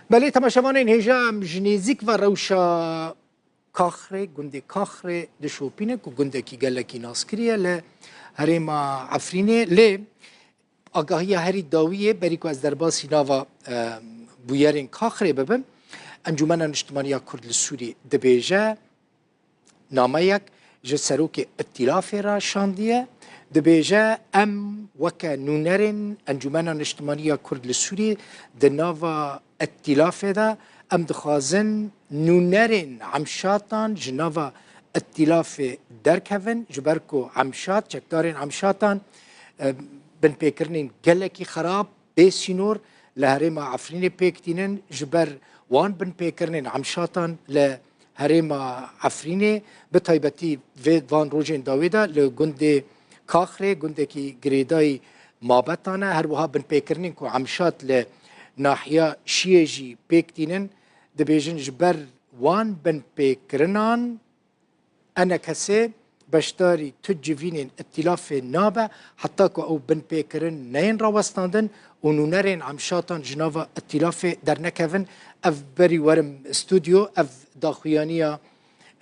بله تماشاوانین هیجا جنیزیک و روشا کاخره گنده کاخره دشوپینه که گنده کی گلکی ناسکریه ل هرما عفرینه ل آگاهی هری داویه بری که از درباسی ناوا بویرین کاخره ببم انجمن اجتماعی کرد سوری دبیجه نامه یک جسروک ائتلاف را شاندیه دبیجه ام وک نونرین انجمن اجتماعی کرد سوری دناوا ائتلاف دا ام دخوازن نونرین عمشاتان جناوا ائتلاف درکوین جبرکو عمشات چکدارین عمشاتان بن پیکرنین گلکی خراب بیسینور لهرما عفرین پیکتینن جبر وان بن پیکرنین عمشاتان لهرما عفرین بتایبتی وان روجین داویدا لگنده کاخره گنده کی گریدای مابتانه هر وها بن پیکرنین کو عمشات ل ناحیه شیجی پیکتینن دبیجن جبر وان بن پیکرنان انا کسی بشتاری تجوینین ائتلاف نابه حتی که او بن پیکرن نین راوستاندن و نونرین عمشاتان جناوا ائتلاف در نکوین اف بری ورم استودیو اف داخویانیا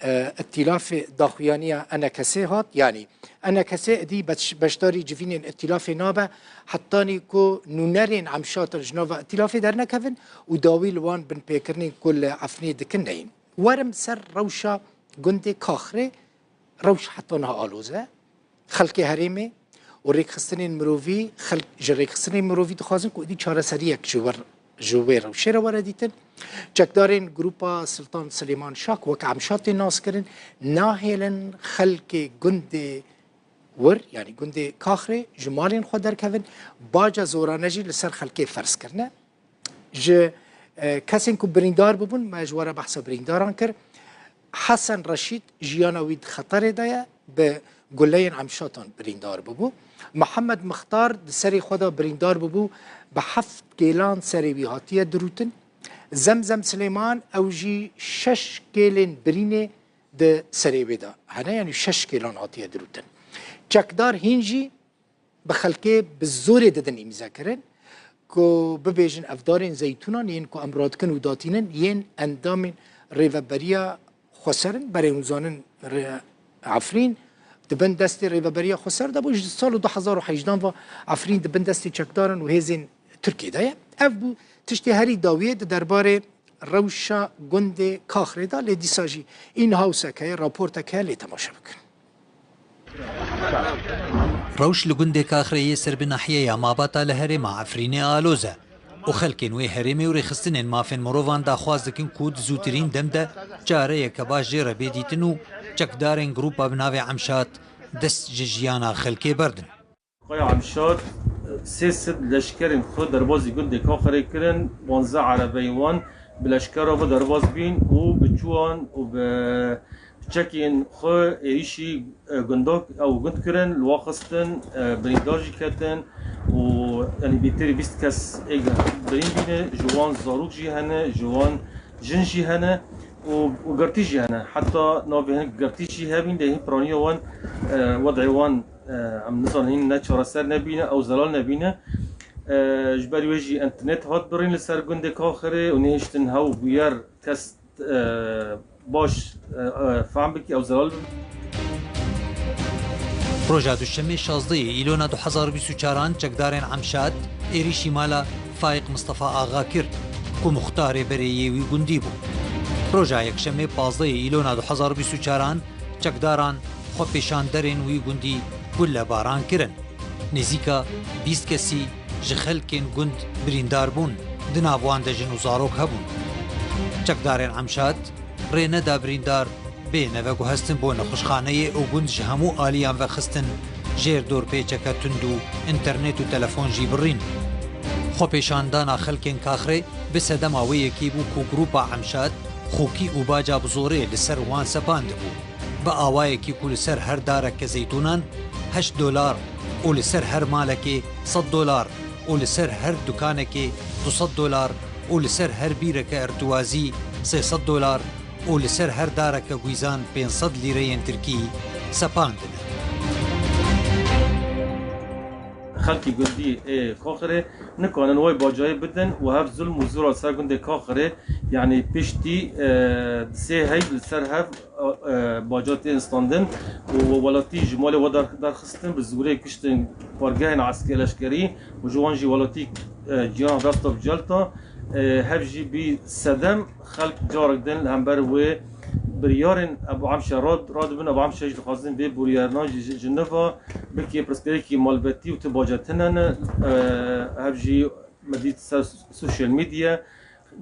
ائتلاف داخویانیا انا کسی هات یعنی انا کسی دی بشتاری جوینین ائتلاف نابه حتی که نونرین عمشاتان جناوا ائتلاف در نکوین و داویل وان بن پیکرنین کل عفنی دکن نین ورم سر روشا گنده کاخره روش حتی نه آلوزه خلق هریمه و ریخستنین مروی خلق ریخستنین مروی دخوازن که دی چاره سری یک جوه روشه رو وردیتن چکدارین گروپا سلطان سلیمان شاک وک عمشات ناس کرن ناهیلن خلق گنده ور یعنی گنده کاخره جمالین خود در کون باجا زورانجی لسر خلقی فرس کرنه جه کسین که بریندار ببون مجواره بحثا برینداران کر حسن رشید جیانا وید خطر دایا به گلین عمشاتان بریندار ببو محمد مختار سری خدا بریندار ببو به 7 گیلان سری ویهاتیه دروتن زمزم سلیمان او جی 6 گیلین برینه ده سری ویدا هنه یعنی 6 گیلان هاتیه دروتن چکدار هینجی به خلقه بزور ددن ایمزا کرن که ببیجن افدارین زیتونان ین که امراد کن و داتینن ین اندامین ریوبریا خسرن برای اونزانن عفرین دبن دستی ریوبریا خسر ده بوش سال 2018 و عفرین دبن دستی چکدارن و هزین ترکیه ده اف بو تشتی هری داویه درباره روشا گنده کاخره ده لی دیساجی این هاوسه که راپورتا که لی تماشا بکن روش لگنده کاخره سر بناحیه یا ماباتا لهره ما عفرین آلوزه و خلکین وی هرمی و ریخستنین مافین مروان دا خواست دکن کود زوترین دم ده جاره یک باش جیره بیدیتن و چکدارین گروپا بناوی عمشات دست ججیانا خلکی بردن قای عمشات 300 لشکرین خود دربازی گنده کاخره کرن 15 عربیوان بلشکر و درباز بین و بچوان و چکین خو ایشی گندک او گند کرن لواخستن برینداجی کتن و یعنی بیتری 20 کس برین بینه جوان زاروک جی هنه جوان جن جی هنه و گرتی جی هنه حتی ناوی هنه گرتی جی هبین ده این پرانی وان وضع وان ام نظر هین نچاره سر نبینه او زلال نبینه جبری وجی انترنت هات برین لسر گنده کاخره و نهشتن هاو بویر کس باش فهم بکی او زلال پروژه دوشنبه 16 ایلونا 2024 چکدارین عمشات ایریشی مالا فایق مصطفى آغا کرد که مختار بریوی گندی بود. پروژه یکشنبه 15 ایلونا 2024 چکداران خو پیشاندرین وی گندی گل باران کرن. نزیکا 20 کسی جخلکن گند بریندار بون دناوان دجن و زاروک هبون. چکدارین عمشات رینه دا بریندار بینه و گوهستن بو نخوشخانه او گند جهمو آلیان و خستن جیر دور پیچکا تندو انترنت و تلفون جی برین. خو پیشاندانا خلکن کاخره بسدم آوه یکی بو کو گروپا عمشات خوکی او باجا بزوره لسر وان سپاند بو. با آوه یکی کو لسر هر دارک زیتونان $8 او لسر هر مالکی $100 او لسر هر دکانکی $200 او لسر هر بیرک ارتوازی $300 و لسر هر دارک گویزان 500 لیره ترکی سپاندن. خلقی گندی کاخره نکانن وای باجای بدن و هف ظلم و زور سر گنده کاخره یعنی پشتی سه هی سر هف باجات انستاندن و ولاتی جمال و در خستن به زوره کشتن پارگاه عسکری لشکری و جوانجی ولاتی جیان راست بجلتا هف جی بی سدم خلق جارک دن همبر و بريارن ابو عمشه راد بن ابو عمشه جد خازن به بريارنا جنفا بكي برسبيكي مالبتي وتباجتنا هبجي مديت سوشيال ميديا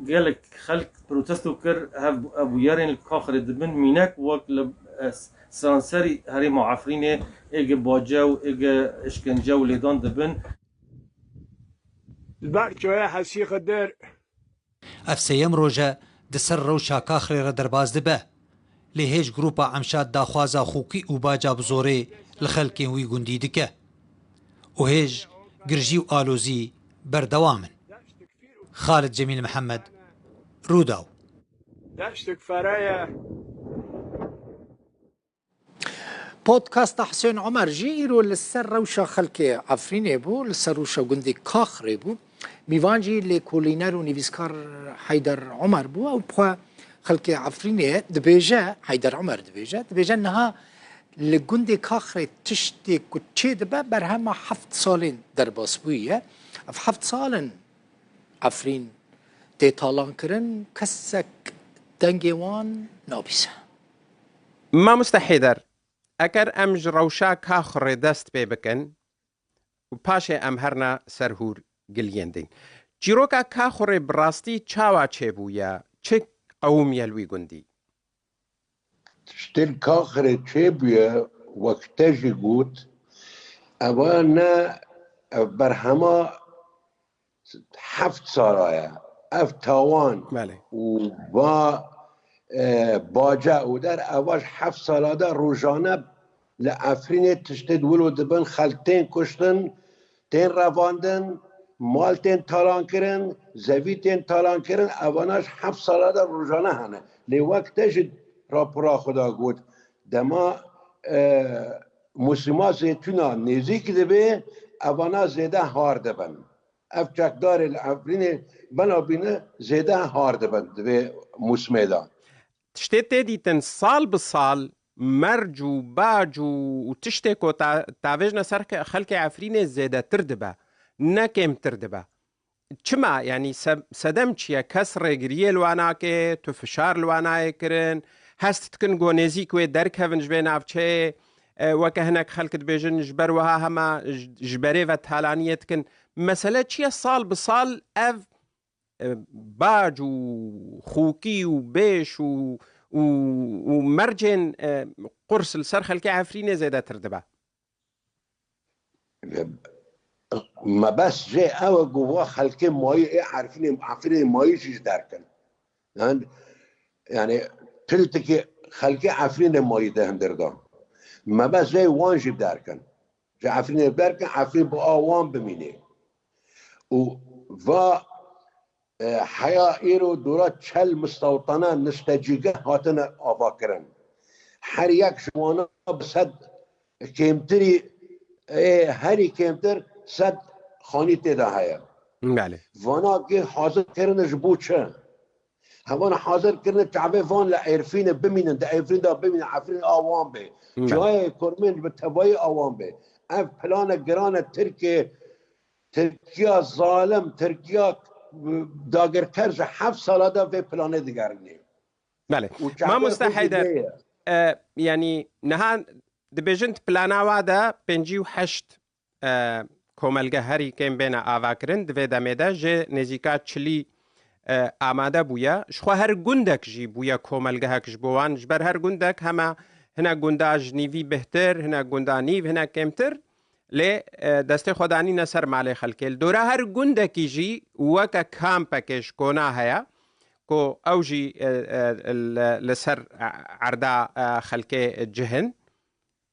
قالك خلق بروتستو كر ابو يارن الكاخر دبن مينك وكل سانسري هري معفرينه ايجا باجاو ايجا اشكنجاو ليدان دبن البعد شويه حسي خدر افسيم روجا دسر روشا كاخري را درباز دبه لهيج جروبا عمشات داخوازا خوكي و باجا بزوري لخلقين وي گوندي دكه وهيج گرجي و آلوزي بردوامن. خالد جميل محمد، روداو. داشتك فرايا بودكاست حسين عمر جيرو للسر روشا خلقي عفريني بو للسر روشا گندي كاخري بو ميوانجي لكولينر و نيفيسكار حيدر عمر بو او بخوا خلقي عفريني دبيجا حيدر عمر دبيجا انها لگندي كاخري تشتي كتشي دبا برهما 7 سالين درباس بوية اف 7 سالين عفرين دي طالان كرن كسك دنگيوان نابيسه ما مستحيدر اگر ام روشا كاخر دست بي بكن و پاشه ام هرنا سرهور گليندين جيروكا كاخر براستي چاوا چه بويا چه قوم يلوي گندي شتل كاخر چه بويا وقتاجي قوت اوانا برهما 7 سالايا اف تاوان بله و با باجا و در اواش 7 سالا دا روزانه لعفرین تشتد ولو دبن خلطین کشتن تین رواندن مال تین تالان کرن زوی تین تالان کرن اواناش 7 سالا دا روزانه هنه لی وقتش راپورا خدا گود دما مسلمان زیتونا نزیک دبه اوانا زیده هار دبن اف چکدار العفرین بنا بینه زیده هار دبن دبه مسلمان تشتي ديتن صال بصال مرج و باج و تشتك و تعوجنا سر خلق عفرين زيادة تردبه نكم تردبه چما يعني سدم چيا كسر گريه لواناكي تو فشار لواناي كرن هست تكن گو نزيك و درك هفن جبين عفچه وكا هناك خلق بيجن جبر وها هما جبري و تالانية تكن مسألة چيا صال بصال اف باج و خوكي و بيش و مرجن قرص السر خلقي عفرينه زيادة تردبه ما بس جاي او جوا خلقي ماي عارفين ماي شيش داركن يعني تلتكي خلقي عفرين ماي ده هندردا ما بس جاي وان جيب داركن جاي عفرين داركن عفرين بآوان بمينه و حياة إيرو دورات شل مستوطنة نستجيقه هاتنا آفاكرن حريك شوانا بسد كيمتري هري كيمتر سد خاني تدا هيا بله وانا كي حاضر كرن جبوچه هوانا حاضر كرن تعبه وان لعرفين بمينن دا عرفين دا بمينن عفرين آوان بي جاي كرمين بتباي آوان بي اف پلان گران تركيا ظالم تركيا داگر کرج 7 سالا دا في پلان دیگر نیم بله ما مستحيل يعني نها دبيجنت پلانا وادا 58 کوملگه هری کم بین آواکرن دوی دمیده جه نزیکا چلی آماده بویا شخوا هر گندک جی بویا کوملگه هکش بوان جبر هر گندک همه هنه گنداج نیوی بهتر هنه گندا نیو هنه کمتر لی دست خدانی نصر مالی خلکل دورا هر گندکی جی وکا کامپکش کونا هیا کو او جی لسر عردا خلکه جهن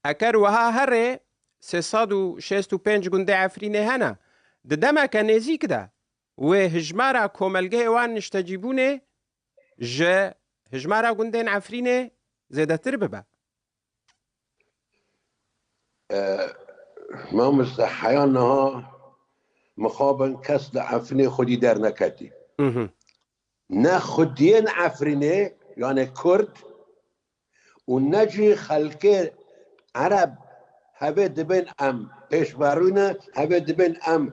اکر وها هره 365 گنده عفرینه هنه ددما که نزیک ده و هجمارا کوملگه وان نشتجیبونه جه هجمارا گنده عفرینه زیده تر ببه ما مستحيان ها مخابن کس لعفرینه خودی در نکتی نه خودین عفرینه یعنی کرد و نجی خلق عرب هبه دبین ام پیشبرونه هبه دبین ام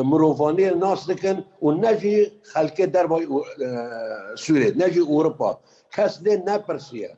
مروفانی ناس دکن و نجی خلق در بای سوریه نجی اروپا کس ده نپرسیه